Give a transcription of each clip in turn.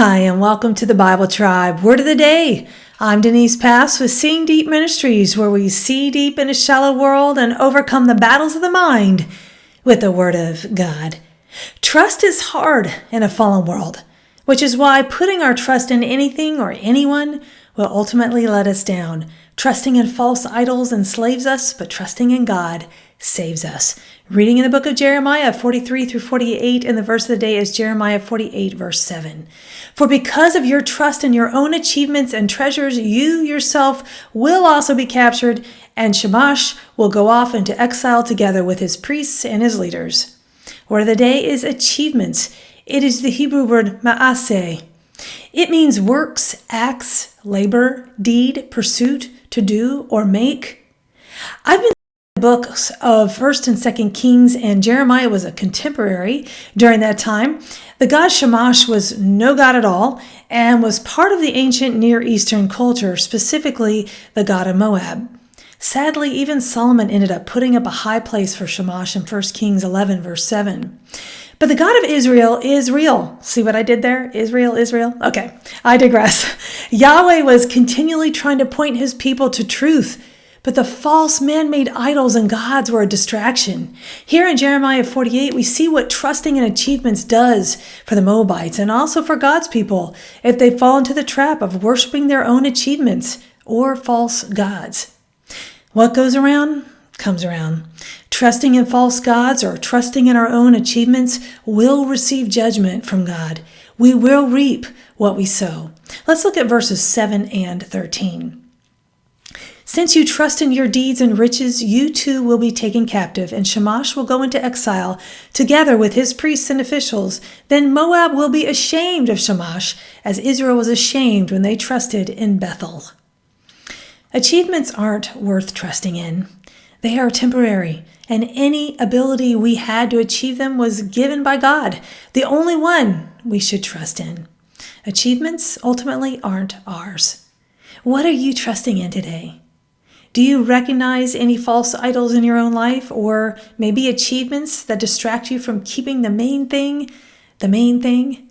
Hi, and welcome to the Bible Tribe. Word of the day. I'm Denise Pass with Seeing Deep Ministries, where we see deep in a shallow world and overcome the battles of the mind with the Word of God. Trust is hard in a fallen world, which is why putting our trust in anything or anyone will ultimately let us down. Trusting in false idols enslaves us, but trusting in God saves us. Reading in the book of Jeremiah 43 through 48, and the verse of the day is Jeremiah 48, verse 7. For because of your trust in your own achievements and treasures, you yourself will also be captured, and Chemosh will go off into exile together with his priests and his leaders. Word of the day is achievements. It is the Hebrew word mah-as-eh. It means works, acts, labor, deed, pursuit, to do, or make. I've been books of 1st and 2nd Kings, and Jeremiah was a contemporary during that time. The god Chemosh was no god at all and was part of the ancient Near Eastern culture, specifically the god of Moab. Sadly, even Solomon ended up putting up a high place for Chemosh in 1 Kings 11, verse 7. But the God of Israel is real. See what I did there? Israel. Okay, I digress. Yahweh was continually trying to point his people to truth, but the false man-made idols and gods were a distraction. Here in Jeremiah 48, we see what trusting in achievements does for the Moabites and also for God's people if they fall into the trap of worshiping their own achievements or false gods. What goes around comes around. Trusting in false gods or trusting in our own achievements will receive judgment from God. We will reap what we sow. Let's look at verses 7 and 13. Since you trust in your deeds and riches, you too will be taken captive, and Chemosh will go into exile together with his priests and officials. Then Moab will be ashamed of Chemosh, as Israel was ashamed when they trusted in Bethel. Achievements aren't worth trusting in. They are temporary, and any ability we had to achieve them was given by God, the only one we should trust in. Achievements ultimately aren't ours. What are you trusting in today? Do you recognize any false idols in your own life, or maybe achievements that distract you from keeping the main thing the main thing?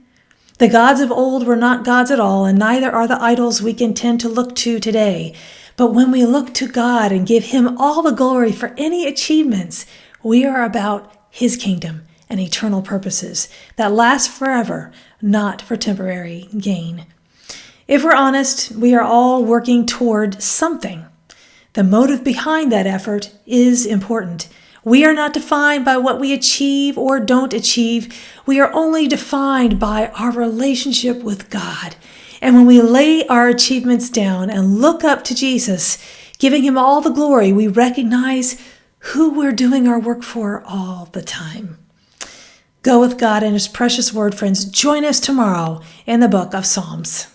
The gods of old were not gods at all, and neither are the idols we can tend to look to today. But when we look to God and give him all the glory for any achievements, we are about his kingdom and eternal purposes that last forever, not for temporary gain. If we're honest, we are all working toward something. The motive behind that effort is important. We are not defined by what we achieve or don't achieve. We are only defined by our relationship with God. And when we lay our achievements down and look up to Jesus, giving him all the glory, we recognize who we're doing our work for all the time. Go with God and his precious word, friends. Join us tomorrow in the book of Psalms.